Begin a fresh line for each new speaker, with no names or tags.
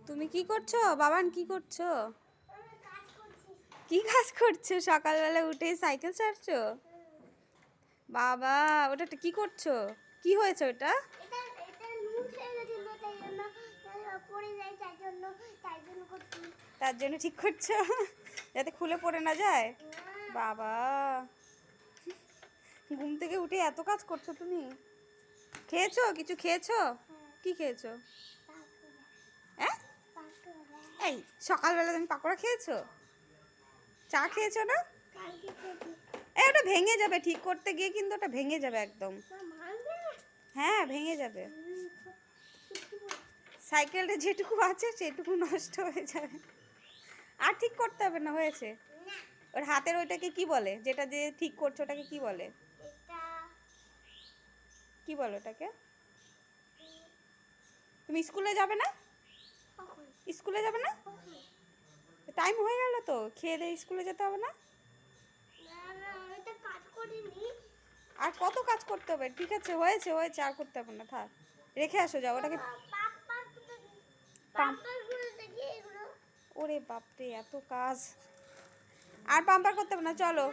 তুমি কি করছো বাবান? কি করছো? কি কাজ করছো? সকালবেলা উঠে সাইকেল চালাচ্ছো? বাবা, ওটা কি করছো? কি হয়েছে ওটা? তার জন্য ঠিক করছো যাতে খুলে পড়ে না যায়। বাবা, ঘুম থেকে উঠে এত কাজ করছো তুমি? খেয়েছো? কিছু খেয়েছো? কি খেয়েছো? হ্যাঁ, এই সকালবেলা তুমি পাকোড়া খেয়েছো? চা খেয়েছো না? এই ওটা ভেঙে যাবে, ঠিক করতে গিয়ে কিন্তু ওটা ভেঙে যাবে একদম। হ্যাঁ, ভেঙে যাবে। সাইকেলটা যেটুকু আছে সেটুকু নষ্ট হয়ে যাবে। আর ঠিক করতে হবে না, হয়েছে। ওর হাতের ওইটাকে কি বলে, যেটা দিয়ে ঠিক করছো ওটাকে কি বলে? কি বলো ওটাকে? তুমি স্কুলে যাবে না? স্কুলে যাবে না? টাইম হয়ে গেল তো, খেয়ে দিয়ে স্কুলে যেতে হবে না? আর কত কাজ করতে হবে? ঠিক আছে, হয়েছে হয়েছে, আর করতে হবে না, থাক। রেখে আসো, যাও ওটাকে। ওরে বাপরে, এত কাজ! আর পাম্পার করতে হবে না, চলো।